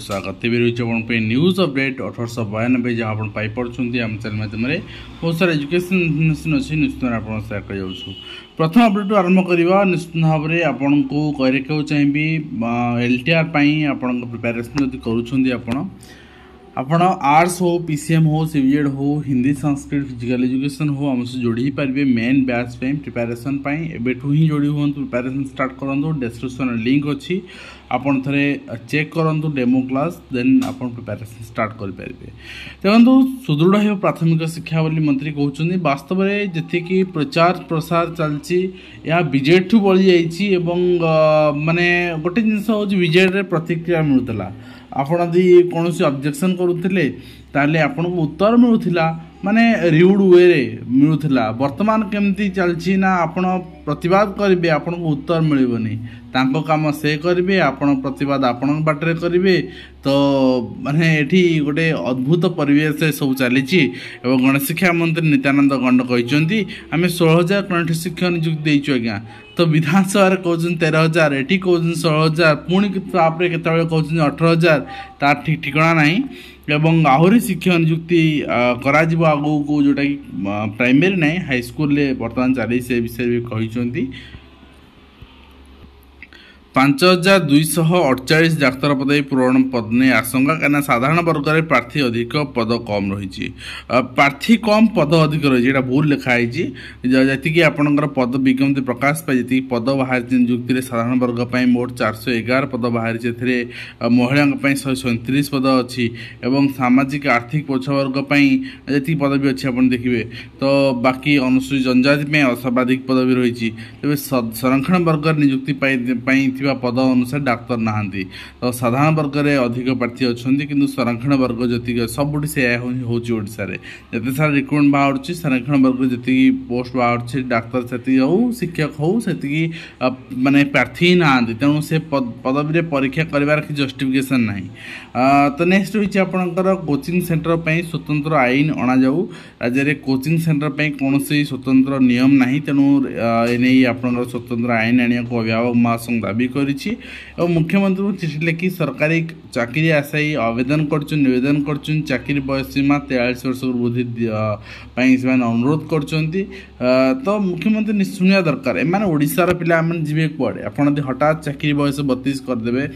स्वागत news update 1892 जहाँ आप पाइपी आम चैनल माध्यम बहुत सारा एजुकेशन इनफर्मेशन अच्छी निश्चित आप सेयार कर प्रथम अपडेट आरंभ करवा निश्चित भाव में आपन को कह चाहिए LTR आपण प्रिपेरेसन जब करुँच आपण आर्ट्स हो PCM हो CBZ हो हिंदी संस्कृत फिजिकल एजुकेशन हो आम से जोड़ी पारे मेन बैच प्रिपेरेसन एबेठू ही जोड़ी हूँ प्रिपेरेसन स्टार्ट करूँ डिस्क्रिप्शन लिंक अच्छी आपन थे चेक करूँ डेमो क्लास देन आपन प्रिपेरेसन स्टार्ट करेंगे। देखो सुदृढ़ हो प्राथमिक शिक्षा बोली मंत्री कहते वास्तव में जी प्रचार प्रसार चलती यह BJD ठू बढ़ी जाइए माने गोटे जिनस हूँ BJD प्रतिक्रिया मिलूला आपण यदि कौन ऑब्जेक्शन करुले ताले आपन को उत्तर मिलूला माने रिउड वे रे मिलूला वर्तमान केमती चलची ना आपण प्रतिवाद करेंगे आपन को उत्तर मिलबनी तांको काम से करेंगे आपन प्रतिवाद आपण बाटरे करेंगे तो माने एठी गोटे अद्भुत परिवेश सब चली गणेश शिक्षा मंत्री नित्यानंद गंड कहते आम 16,000 कण्ठ शिक्षक नियुक्ति देचु आज्ञा तो विधानसभा कहते 13,000 एटी कहते 16,000 पुणी तापर केतबेले कहते 18,000 तार ठीक ठिकाना नहीं एवं आहरी शिक्षक नियुक्ति कराजिबो आगु को जोटा कि प्राइमरी नहीं हाई स्कूल रे वर्तमान चली से विषय भी कहते 5,248 डाक्तर पदवी पूरण पद नहीं आशंका कहीं साधारण वर्ग में प्रार्थी अधिक पद कम रही प्रार्थी कम पद अधिक रही भूल लिखाई जी आपंकर पद विज्ञप्ति प्रकाश पाई जी पद बाहर नियुक्ति साधारण वर्ग पर मोट 411 पद बाहर महिला 137 पद अच्छी एवं सामाजिक आर्थिक पछ वर्ग पर जी पद भी अच्छी आप देखिए तो बाकी अनुसूचित जनजाति सर्वाधिक पद भी रही तेज संरक्षण वर्ग नियुक्ति पद अनुसार डाक्तर नहांती तो साधारण वर्ग में अधिक प्रार्थी अच्छा किंतु संरक्षण वर्ग जी सबुठी से होशार जिते सारा रिक्रुटमेंट बाहर संरक्षण वर्ग जी पोस्ट बाहर डाक्तर से हो शिक्षक हो से माने प्रार्थी ही नहांती तेणु से पदवी परीक्षा करार कि जस्टिफिकेशन ना तो नेक्स्ट होती आपंकर कोचिंग सेंटर पर स्वतंत्र आईन अणा जाऊ राज्य में कोचिंग सेंटर पर कौन स्वतंत्र नियम ना तेणु एने आपंकर स्वतंत्र आईन आने को अभिभावक महासंघ दाबी और मुख्यमंत्री को चिठी लिखि सरकारी चाकरी आशायी आवेदन करवेदन कर चाकरी बयस सीमा 43 वर्ष वृद्धि से अनुरोध कर तो मुख्यमंत्री शुणा दरकार एम ओडार पिला जी कड़े आप हठात चाकरी बयस 32 करदे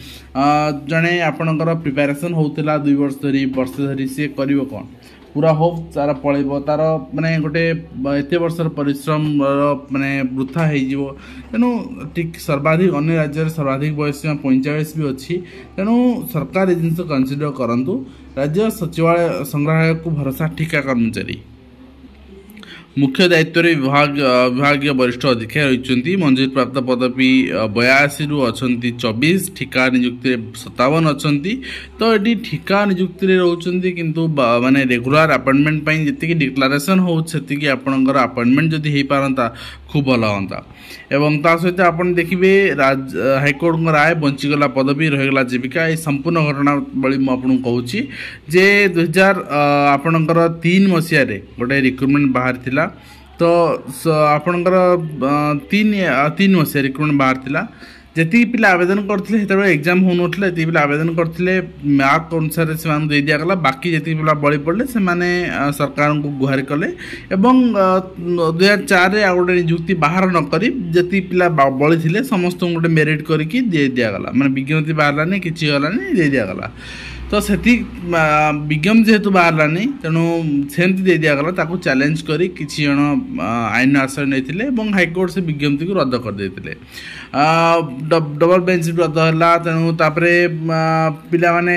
जड़े आपणकर प्रिपेरेसन होता 2 वर्ष धरी वर्ष धरी सी कर कौन पूरा होप तार पलैब तार माने गोटे एत वर्षर परिश्रम माने वृथा हो तेणु ठीक सर्वाधिक अन्य राज्य में सर्वाधिक बयस सीमा 45 भी अच्छी तेणु सरकार ये जिन कनसीडर करूँ राज्य सचिवालय संग्रहालय को भरोसा ठिका कर्मचारी मुख्य दायित्व विभागीय वरिष्ठ अधिकारी रही मंजूरी प्राप्त पदवी 82 रु अच्छा 24 ठिका नियुक्ति 57 अच्छा तो ये ठिका नियुक्ति रोचे किंतु माने रेगुलर अपॉइंटमेंट जी डिक्लारेसन होती आपंकर अपॉइंटमेंट जदि हो पारता खूब भल हाँ एवं ता सहित आप देखिए हाइकोर्ट राय बंचीगला पदवी रहीगला जीविका ये संपूर्ण घटना बड़ी मुझे कहूँ जे 2000 आपणकर 3 मसीह गोटे रिक्रुटमेंट बाहर थिला तो आपणकर 3 मसीह रिक्रुटमेंट बाहर थिला जी पिला आवेदन करते एग्जाम हो नाते जी पिला आवेदन करते मार्क अनुसार से दे दिगला बाकी जी पिला बड़ी पड़े से सरकार को गुहारि कले एवं 2004 आ गोटे नियुक्ति बाहर नक जी पिला बड़ी थे समस्त गोटे मेरिट करके दे दिगला माने विज्ञप्ति बाहर कि गलानी दे दिगला तो से विज्ञप्ति जेहेतु बाहरलानी तेणु सेमती दे दिगला ताकू चैलेंज करी किसी जन आईन आश्रय नहीं हाइकोर्ट से विज्ञप्ति को रद्द कर देते डबल बेंच रद्द है तेणु पिला माने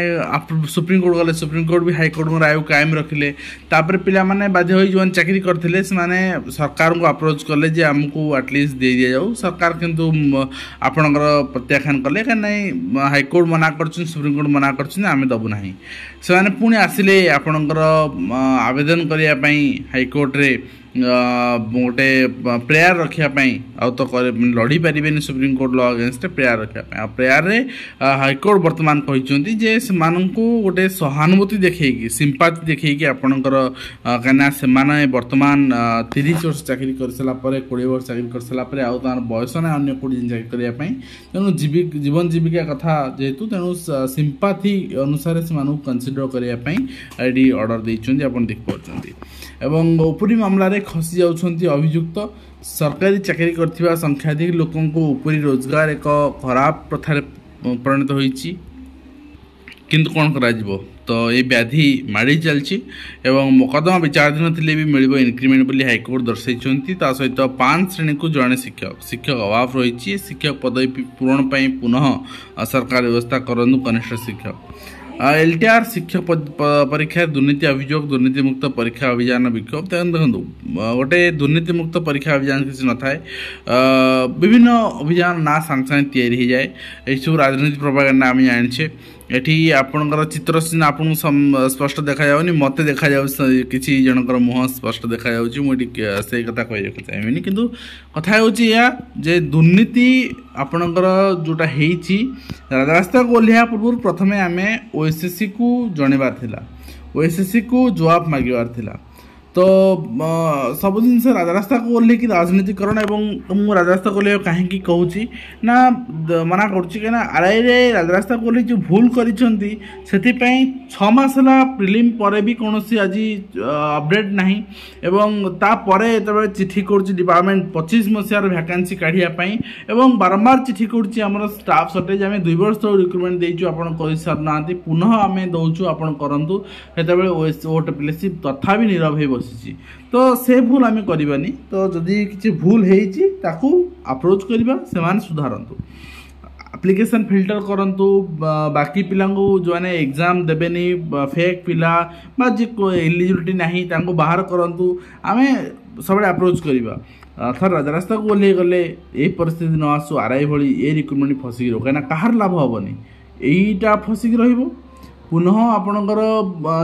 सुप्रीम कोर्ट गले सुप्रीम कोर्ट भी हाइकोर्ट राय कायम रखिले पिला माने बाध्य हो जो चाकरी करते सरकार को अप्रोच कले जे आमको एटलिस्ट दे दि जाऊ सरकार किंतु आपणकर प्रत्याख्यान कले कहीं हाइकोर्ट मना कर सुप्रीम कोर्ट मना कर आम दबू ना से पुणी आसिले आपणकर आवेदन करने हाइकोर्ट रे गोटे प्रेयर रखापी तो लड़ी पारे supreme court law against prayer रखापी प्रेयर रे हाईकोर्ट वर्तमान कहते जे से गोटे सहानुभूति देखी सिंपाथी देखी आपणकर कहीं से वर्तमान 30 वर्ष चाकरी कर सारापर 20 वर्ष चाकरी कर सारापर आउ तार बयस ना अन्य कौट चाकरी करने तेणु जीवन जीविका कथा जेहेतु तेणु सिंपाथी अनुसार से कनसीडर करने ऑर्डर देते आप देखिपुंट एवं उपरी मामलें खसी जाउछंती अभियुक्त सरकारी चाकरी करथिबा संख्याधिक लोकों को उपरी रोजगार एक खराब प्रथा परिणत होईची किंतु कौन करा तो ये व्याधि माड़ी चलती एवं मोकदमा विचाराधीन थे भी मिल इनक्रिमेंट बोली हाईकोर्ट दर्शाई सहित 5 श्रेणी को जड़े शिक्षक अभाव रही शिक्षक पदवी पूरण पर पुनः सरकार व्यवस्था करूँ कनिष्ठ शिक्षक एलटीआर शिक्षक परीक्षा दुर्नीति अभियोग दुर्नीति मुक्त परीक्षा अभियान विक्षोभ देखो गोटे दुर्नीति मुक्त परीक्षा अभियान किसी न थाए विभिन्न अभियान ना सांगे सांगे या जाए सब राजनीति प्रोपागेंडा आम जाने एठी आपणकर चित्र सीना आपन स्पष्ट देखा जाउनी मते देखा जाउ किछि जनकर मुह स्पष्ट देखा जाउची मुठी से कथा कहि रख चाहिबिनी किंतु कथा होची या जे दुर्नीति आपणकर जोटा हेची रास्ता को ओल्हिया पूर्व प्रथमे आमे ओएसएससी को जणेबार थिला ओएसएससी को जवाब मागिबार थिला तो सब जिन रास्ता को ओल्हे कि राजनीतिकरण एवं राजरास्ता को ओल्हे कहीं कहूँ ना मना करुँच आरआई रे राजरास्ता को ओल्हे जो भूल करिसेंती 6 मास प्रिलिम पर भी कौन आज अपडेट नहीं एवं तापर जो चिठी करुँच डिपार्टमेंट 25 मसीहार भैकेंसी काढ़ापी एवं बारंबार चिठी करुँच आम स्टाफ सर्टेज आम 2 वर्ष रिक्रुटमेंट देचु आप कही सारी ना पुनः आम दौचु आप करूँ से ओटीपीसी तथा भी नीरव हो तो से भूल आम करवानी तो जदि किसी भूल होती अप्रोच करवा से सुधारतु एप्लिकेशन फिल्टर करंतु बाकी पिला जो मैंने एग्जाम देवेनि फेक पिला एलिजिबिलिटी नहीं बाहर करंतु आम सब अप्रोच करवा थर राजरास्ता को ओल्हे गले ये परिस्थिति न आसू आरआई भली ये रिक्रुटमेंट फसिक रही कहीं लाभ हेनी यहीटा फसिक रही पुनः आपणकर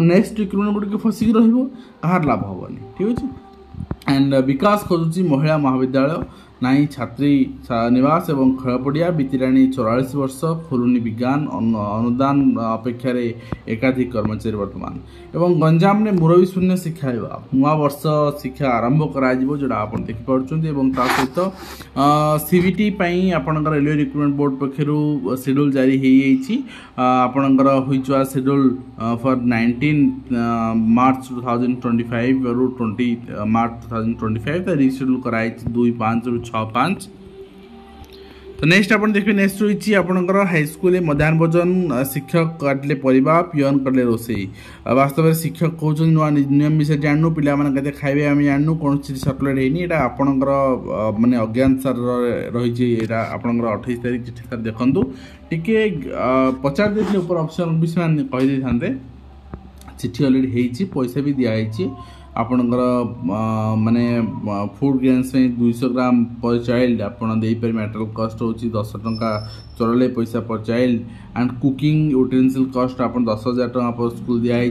नेक्स्ट रिक्रुटमेंट गुड़िक फसिक रहा लाभ हेनी ठीक अच्छे एंड विकास खोजुची महिला महाविद्यालय नाई छात्री निवास एवं खेलपड़िया बीतीलाणी 44 वर्ष खुलुनी विज्ञान अनुदान अपेक्षा एकाधिक कर्मचारी वर्तमान एवं गंजाम ने मुरबी शून्य शिक्षा नुआ वर्ष शिक्षा आरंभ करा जोड़ा आप देखिपुंट सहित सीबीटी आपणकर रेलवे रिक्रुटमेंट बोर्ड पक्षर शेड्यूल जारी आपणकर हुआ शेड्यूल फॉर 19 मार्च 2025 और 20 मार्च 2025 रिशेड्यूल कराई 2-5 ରୁ 6-5 तो नेक्स्ट आप देखिए नेक्स्ट रही आपंकर हाईस्कल मध्याह्न भोजन शिक्षक काटले परिवा पियन कले रोसई वास्तव में शिक्षक कहते नुआ नियम विषय जानू पिला के खाइबे आम जानू कौन सर्कुलेट होनी यहाँ आपणकर माने अज्ञान सार रही आपंकर 28 तारीख चिठी सार देखूँ टी पचार देते ऊपर ऑप्शन भी कहीदे था चिठी अलरेडी पैसा भी दिखाई आपणकर माने फूड ग्रेन्स 200 ग्राम पर चाइल्ड आपन दे पर मेटल कॉस्ट होची 10 टंका चरले पैसा पर child and cooking utensil cost आपन 10,000 टंका पर स्कूल दिखाई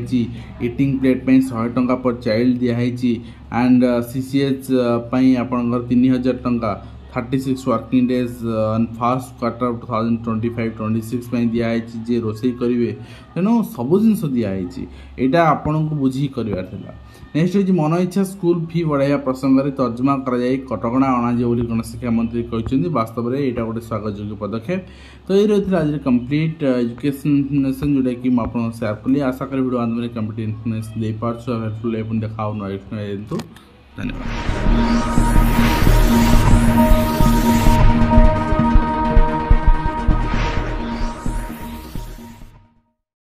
इटिंग प्लेट पे 100 टंका पर चाइल्ड दिखाई एंड सीसीएच पई आपनकर 3000 टंका 36 वर्किंग डेज फर्स्ट क्वार्टर 2025-26 दिखाई जे रोसई करेंगे तेणु सब जिन दिखाई यहाँ आपन को बुझी करार नेक्स्ट हूँ मन इच्छा स्कूल फी बढ़ाइया प्रसंग में तर्जमा कर कटकणा अणाजी गणशिक्षा मंत्री कहते वास्तव में यहाँ गोटे स्वागत योग्य पदक्षेप तो ये रही आज कंप्लीट एजुकेशन जोटा कि मुझे सेयार कली आशा करी वीडियो माध्यम कंप्लीट इन्फॉर्मेशन दे पार्छु देखा धन्यवाद।